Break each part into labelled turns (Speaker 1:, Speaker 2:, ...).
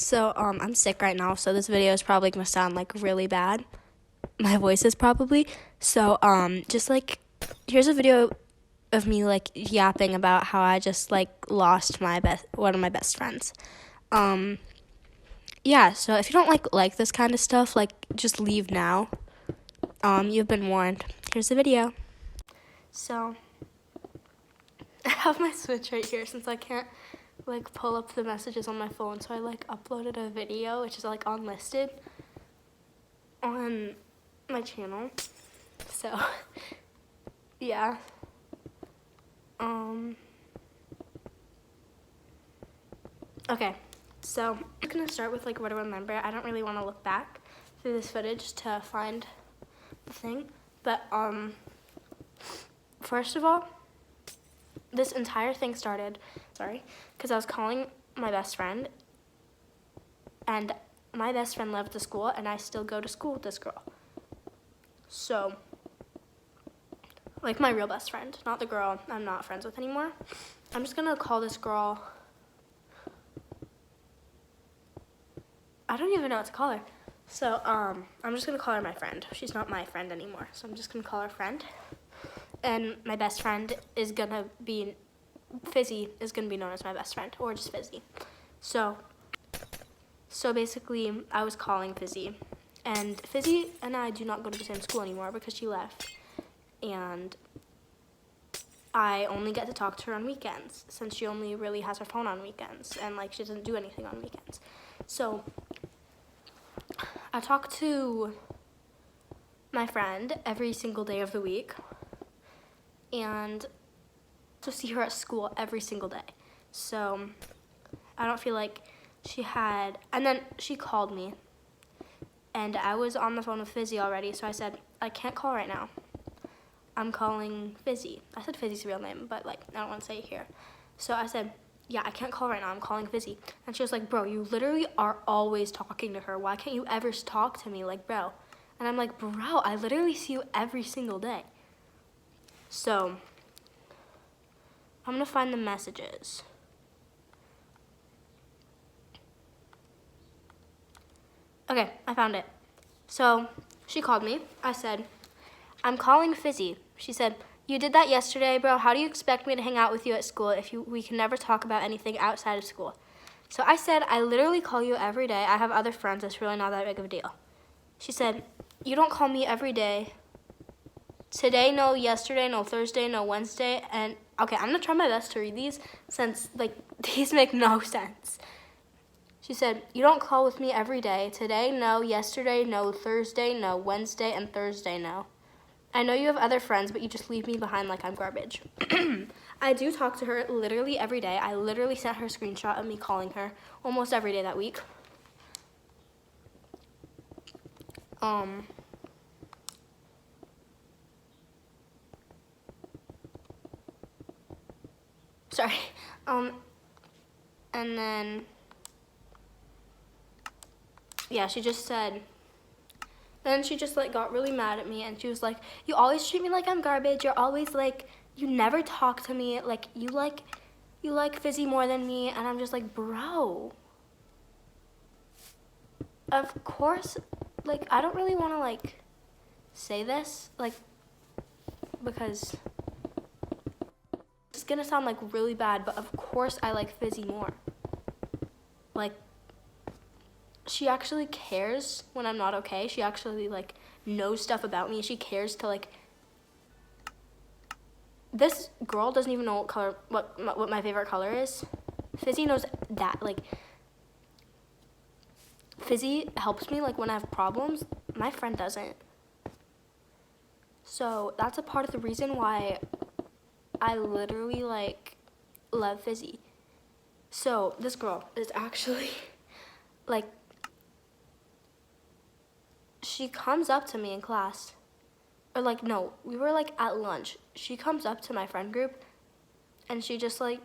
Speaker 1: So, I'm sick right now, so this video is probably gonna sound like really bad. My voice is probably. So, just like, here's a video of me like yapping about how I just like lost one of my best friends. Yeah, so if you don't like this kind of stuff, like just leave now. You've been warned. Here's the video. So, I have my Switch right here since I can't like pull up the messages on my phone, so I like uploaded a video which is like unlisted on my channel. So yeah. Okay, so I'm gonna start with like what I remember. I don't really want to look back through this footage to find the thing, but first of all, this entire thing started, because I was calling my best friend, and my best friend left the school, and I still go to school with this girl. So, like my real best friend, not the girl I'm not friends with anymore. I'm just gonna call this girl, I don't even know what to call her. So, I'm just gonna call her my friend. She's not my friend anymore, so I'm just gonna call her friend. And my best friend is gonna be, Fizzy is gonna be known as my best friend, or just Fizzy. So basically, I was calling Fizzy, and Fizzy and I do not go to the same school anymore because she left, and I only get to talk to her on weekends, since she only really has her phone on weekends, and like she doesn't do anything on weekends. So I talk to my friend every single day of the week, and to see her at school every single day. So I don't feel like she had, and then she called me, and I was on the phone with Fizzy already, so I said, I can't call right now. I'm calling Fizzy. I said Fizzy's real name, but like, I don't want to say it here. So I said, yeah, I can't call right now, I'm calling Fizzy. And she was like, bro, you literally are always talking to her. Why can't you ever talk to me, like, bro? And I'm like, bro, I literally see you every single day. So I'm gonna find the messages. Okay, I found it. So she called me. I said, I'm calling Fizzy. She said, you did that yesterday, bro. How do you expect me to hang out with you at school if we can never talk about anything outside of school? So I said, I literally call you every day. I have other friends. It's really not that big of a deal. She said, you don't call me every day. Today, no. Yesterday, no. Thursday, no. Wednesday. And okay, I'm gonna try my best to read these since like these make no sense. She said, you don't call with me every day. Today, no. Yesterday, no. Thursday, no. Wednesday, and Thursday, no. I know you have other friends, but you just leave me behind like I'm garbage. I do talk to her literally every day. I literally sent her a screenshot of me calling her almost every day that week. Sorry. And then, yeah, she just said, then she just like got really mad at me, and she was like, you always treat me like I'm garbage. You're always like, you never talk to me. Like, you like Fizzy more than me. And I'm just like, bro, of course, like, I don't really want to like say this, like, because it's gonna sound like really bad, but of course I like Fizzy more. Like, she actually cares when I'm not okay. She actually like knows stuff about me. She cares to like, this girl doesn't even know what my favorite color is. Fizzy knows that. Like, Fizzy helps me like when I have problems. My friend doesn't. So that's a part of the reason why I literally like love Fizzy. So this girl is actually like, she comes up to me in class, or like, no, we were like at lunch. She comes up to my friend group, and she just like,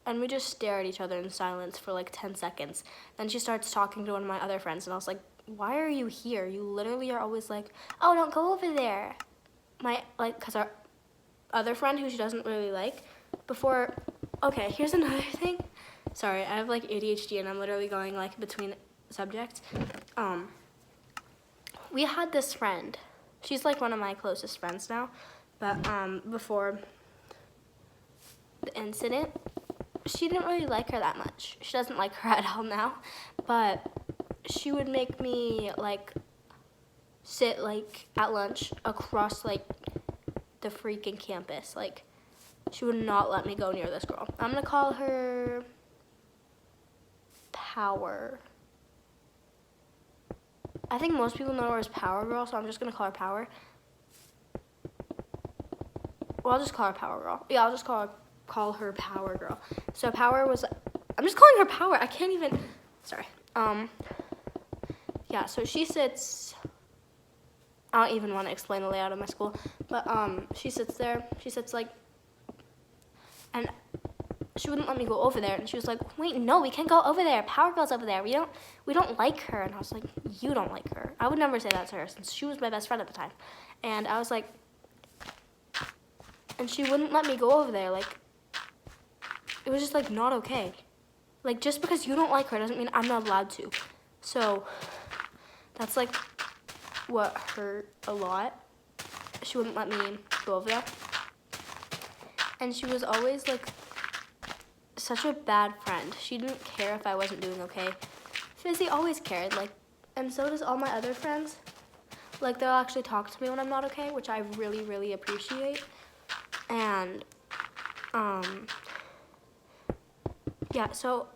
Speaker 1: and we just stare at each other in silence for like 10 seconds. Then she starts talking to one of my other friends, and I was like, why are you here? You literally are always like, oh, don't go over there. Because our other friend, who she doesn't really like, okay, here's another thing. Sorry, I have like ADHD and I'm literally going like between subjects. We had this friend. She's like one of my closest friends now. But before the incident, she didn't really like her that much. She doesn't like her at all now. But she would make me like sit like at lunch across like the freaking campus. Like she would not let me go near this girl. I'm gonna call her Power. I think most people know her as Power Girl, so I'm just gonna call her Power. Well, I'll just call her Power Girl. Yeah, I'll just call her Power Girl. So Power was, I'm just calling her Power. I can't even, sorry. Yeah, so she sits, I don't even want to explain the layout of my school, but she sits there. She sits like, and she wouldn't let me go over there, and she was like, wait, no, we can't go over there. Power Girl's over there. We don't like her. And I was like, you don't like her. I would never say that to her since she was my best friend at the time. And I was like, and she wouldn't let me go over there. Like, it was just like not okay. Like, just because you don't like her doesn't mean I'm not allowed to. So that's like what hurt a lot. She wouldn't let me go over there. And she was always like such a bad friend. She didn't care if I wasn't doing okay. Fizzy always cared, like, and so does all my other friends. Like, they'll actually talk to me when I'm not okay, which I really, really appreciate. And, yeah, so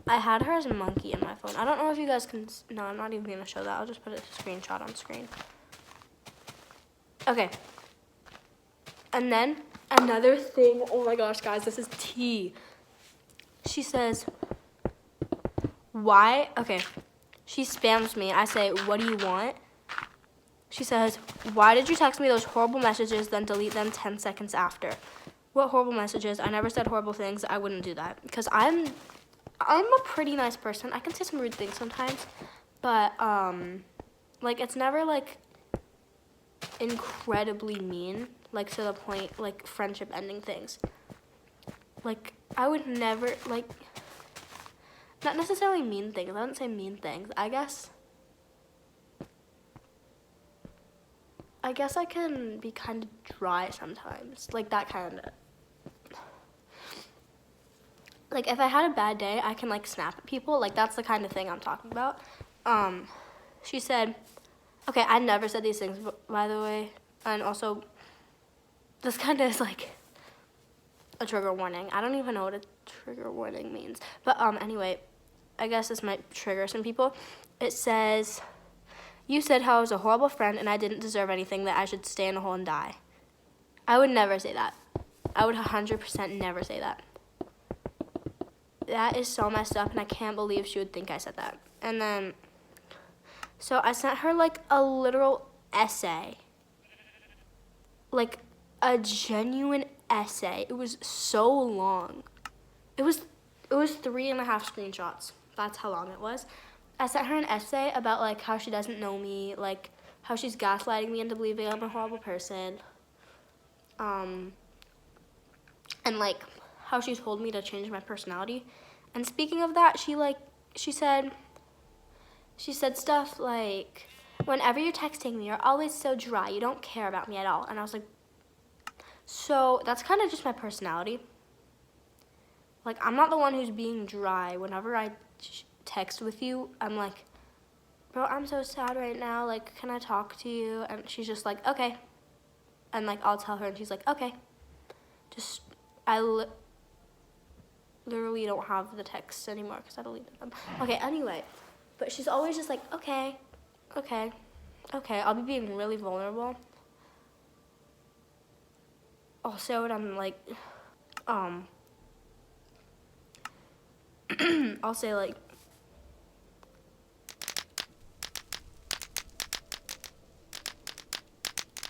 Speaker 1: I had her as a monkey in my phone. I don't know if you guys can, no, I'm not even gonna show that. I'll just put a screenshot on screen. Okay. And then another thing, oh my gosh, guys, this is tea. She says, why? Okay, she spams me. I say, what do you want? She says, why did you text me those horrible messages, then delete them 10 seconds after? What horrible messages? I never said horrible things. I wouldn't do that because I'm a pretty nice person. I can say some rude things sometimes, but like it's never like incredibly mean, like to the point like friendship ending things. Like I would never like, not necessarily mean things. I wouldn't say mean things. I guess I can be kind of dry sometimes, like that kind of. Like if I had a bad day, I can like snap at people. Like that's the kind of thing I'm talking about. She said, okay, I never said these things, by the way, and also this kind of is like a trigger warning. I don't even know what a trigger warning means, but anyway, I guess this might trigger some people. It says, you said how I was a horrible friend and I didn't deserve anything, that I should stay in a hole and die. I would never say that. I would 100% never say that. That is so messed up, and I can't believe she would think I said that. And then, so I sent her like a literal essay. Like a genuine essay. It was so long. It was 3.5 screenshots. That's how long it was. I sent her an essay about like how she doesn't know me, like how she's gaslighting me into believing I'm a horrible person. And like how she told me to change my personality. And speaking of that, she said stuff like, whenever you're texting me, you're always so dry. You don't care about me at all. And I was like, so that's kind of just my personality. Like, I'm not the one who's being dry. Whenever I text with you, I'm like, bro, I'm so sad right now. Like, can I talk to you? And she's just like, okay. And like, I'll tell her, and she's like, okay. Just, literally don't have the texts anymore because I deleted them. Okay, anyway. But she's always just like, okay. I'll be being really vulnerable. Also, and I'm like, I'll say like,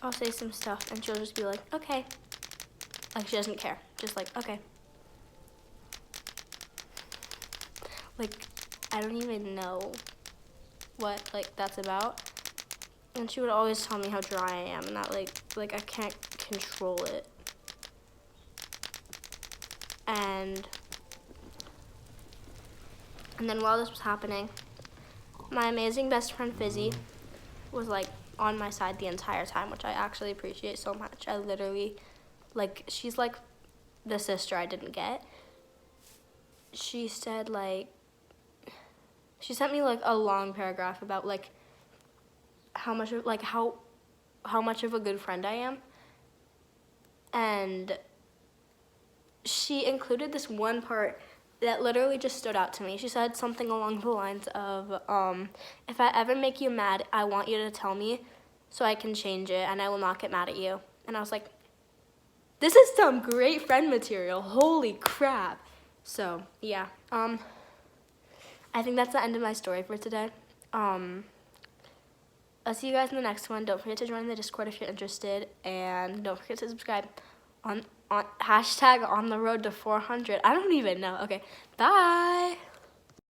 Speaker 1: I'll say some stuff and she'll just be like, okay. Like she doesn't care. Just like, okay. Like, I don't even know what like that's about. And she would always tell me how dry I am and that like I can't control it. And And then while this was happening, my amazing best friend Fizzy was like on my side the entire time, which I actually appreciate so much. I literally, like, she's like the sister I didn't get. She said like, she sent me like a long paragraph about like how much of a good friend I am. And she included this one part that literally just stood out to me. She said something along the lines of, if I ever make you mad, I want you to tell me so I can change it and I will not get mad at you. And I was like, this is some great friend material. Holy crap. So, yeah. I think that's the end of my story for today. I'll see you guys in the next one. Don't forget to join the Discord if you're interested. And don't forget to subscribe on hashtag on the road to 400. I don't even know. Okay, bye.